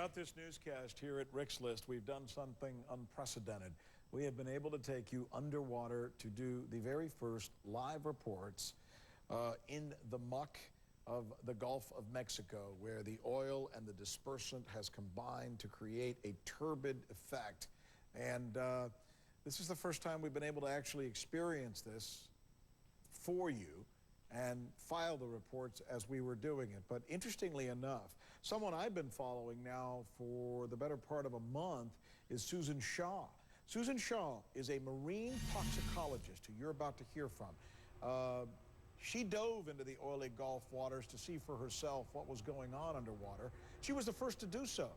Throughout this newscast here at Rick's List, we've done something unprecedented. We have been able to take you underwater to do the very first live reports in the muck of the Gulf of Mexico, where the oil and the dispersant has combined to create a turbid effect. And this is the first time we've been able to actually experience this for you and file the reports as we were doing it. But interestingly enough, someone I've been following now for the better part of a month is Susan Shaw. Susan Shaw is a marine toxicologist who you're about to hear from. She dove into the oily Gulf waters to see for herself what was going on underwater. She was the first to do so.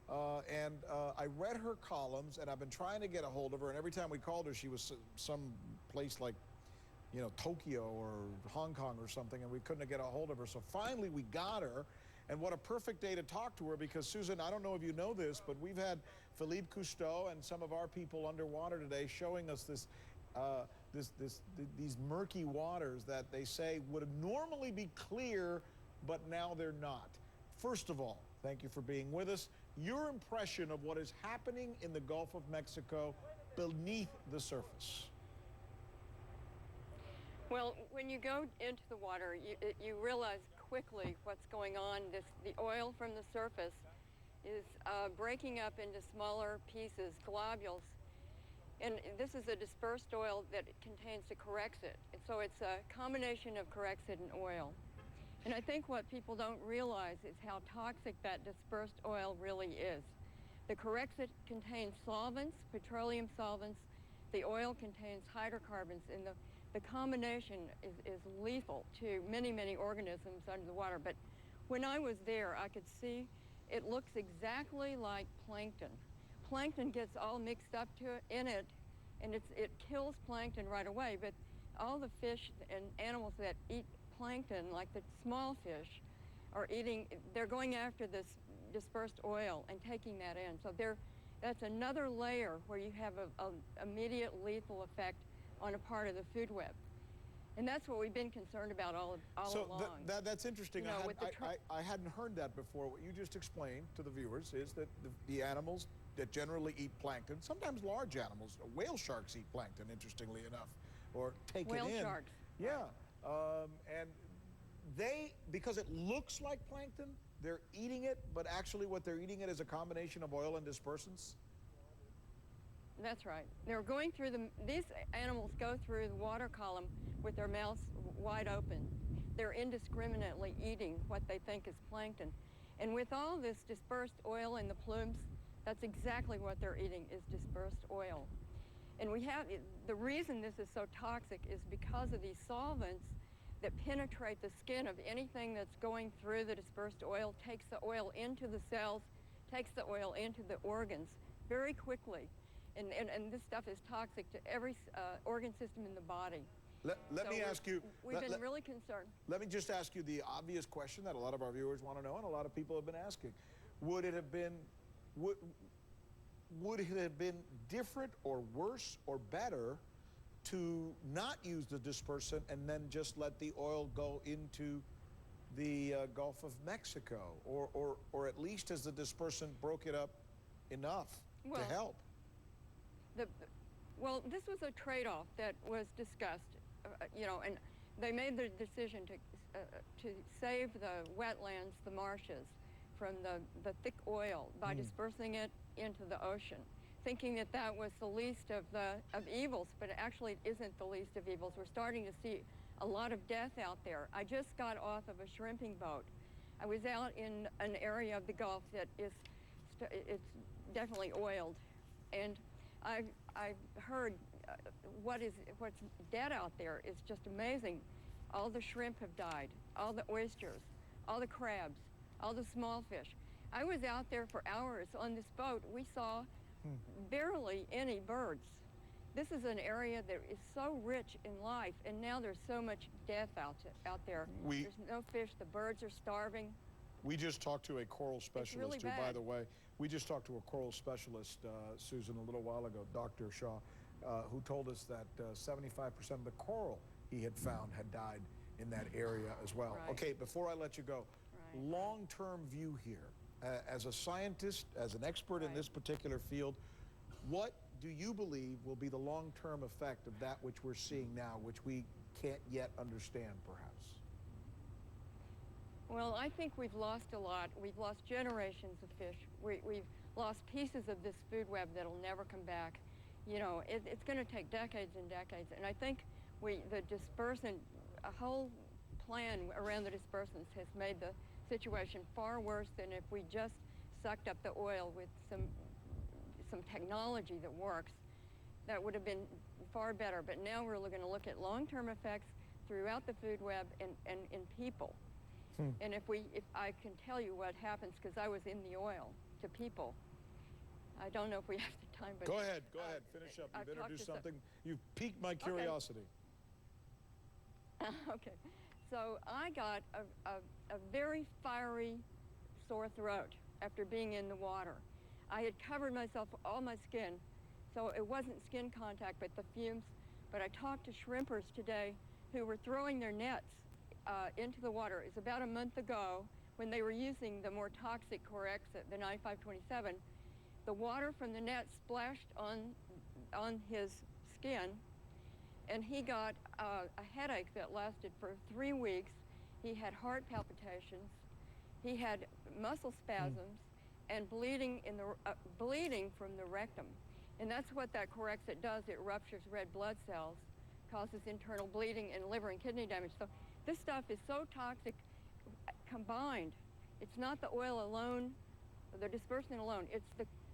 I read her columns, and I've been trying to get a hold of her, and every time we called her, she was some place like, you know, Tokyo or Hong Kong or something, and we couldn't get a hold of her. So finally we got her, and what a perfect day to talk to her, because Susan, I don't know if you know this, but we've had Philippe Cousteau and some of our people underwater today showing us this, these murky waters that they say would normally be clear, but now they're not. First of all, thank you for being with us. Your impression of what is happening in the Gulf of Mexico beneath the surface. Well, when you go into the water, you realize quickly what's going on. The oil from the surface is breaking up into smaller pieces, globules. And this is a dispersed oil that contains the Corexit. And so it's a combination of Corexit and oil. And I think what people don't realize is how toxic that dispersed oil really is. The Corexit contains solvents, petroleum solvents. The oil contains hydrocarbons, and the combination is lethal to many, many organisms under the water. But when I was there, I could see it looks exactly like plankton. Plankton gets all mixed up in it, and it kills plankton right away. But all the fish and animals that eat plankton, like the small fish, they're going after this dispersed oil and taking that in. So that's another layer where you have an immediate lethal effect on a part of the food web. And that's what we've been concerned about all along. So that's interesting. You know, I hadn't heard that before. What you just explained to the viewers is that the animals that generally eat plankton, sometimes large animals, whale sharks eat plankton, interestingly enough, or take it in. Whale sharks. Yeah. And because it looks like plankton, they're eating it, but actually what they're eating it is a combination of oil and dispersants? That's right. They're going through these animals go through the water column with their mouths wide open. They're indiscriminately eating what they think is plankton. And with all this dispersed oil in the plumes, that's exactly what they're eating, is dispersed oil. And the reason this is so toxic is because of these solvents that penetrate the skin of anything that's going through the dispersed oil, takes the oil into the cells, takes the oil into the organs very quickly. And this stuff is toxic to every organ system in the body. Let me ask you. We've been really concerned. Let me just ask you the obvious question that a lot of our viewers want to know, and a lot of people have been asking. Would it have been different or worse or better to not use the dispersant and then just let the oil go into the Gulf of Mexico, or at least as the dispersant broke it up enough to help? Well, this was a trade-off that was discussed, you know, and they made the decision to save the wetlands, the marshes, from the thick oil by dispersing it into the ocean, thinking that that was the least of evils, but actually it isn't the least of evils. We're starting to see a lot of death out there. I just got off of a shrimping boat. I was out in an area of the Gulf that it's definitely oiled, and I've heard what's dead out there is just amazing. All the shrimp have died, all the oysters, all the crabs, all the small fish. I was out there for hours on this boat. We saw barely any birds. This is an area that is so rich in life, and now there's so much death out there. There's no fish, the birds are starving. We just talked to a coral specialist, really who, by the way, we just talked to a coral specialist, Susan, a little while ago, Dr. Shaw, who told us that 75% of the coral he had found had died in that area as well. Right. Okay, before I let you go, long-term view here. as a scientist, as an expert in Right. this particular field, what do you believe will be the long-term effect of that which we're seeing now, which we can't yet understand, perhaps? Well, I think we've lost a lot. We've lost generations of fish. We've lost pieces of this food web that'll never come back. You know, it's going to take decades and decades. And I think the dispersant, a whole plan around the dispersants has made the situation far worse than if we just sucked up the oil with some technology that works. That would have been far better. But now we're going to look at long-term effects throughout the food web and in people. And if I can tell you what happens, because I was in the oil to people. I don't know if we have the time, but Go ahead, finish up. You've introduced something. You've piqued my curiosity. Okay, so I got a very fiery sore throat after being in the water. I had covered myself, all my skin, so it wasn't skin contact, but the fumes. But I talked to shrimpers today who were throwing their nets into the water. It's about a month ago when they were using the more toxic Corexit, the 9527. The water from the net splashed on his skin, and he got a headache that lasted for 3 weeks. He had heart palpitations. He had muscle spasms and bleeding from the rectum. And that's what that Corexit does. It ruptures red blood cells, causes internal bleeding and liver and kidney damage. So this stuff is so toxic combined. It's not the oil alone, the dispersant alone. It's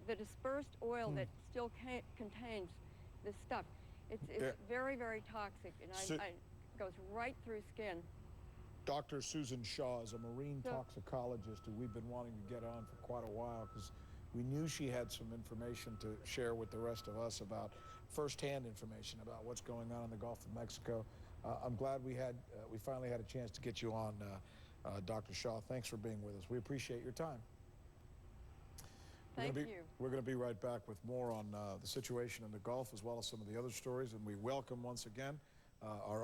the dispersed oil that still contains this stuff. It's very, very toxic, and it goes right through skin. Dr. Susan Shaw is a marine toxicologist who we've been wanting to get on for quite a while because we knew she had some information to share with the rest of us about firsthand information about what's going on in the Gulf of Mexico. I'm glad we finally had a chance to get you on, Dr. Shaw. Thanks for being with us. We appreciate your time. Thank you. We're going to be right back with more on the situation in the Gulf as well as some of the other stories, and we welcome once again our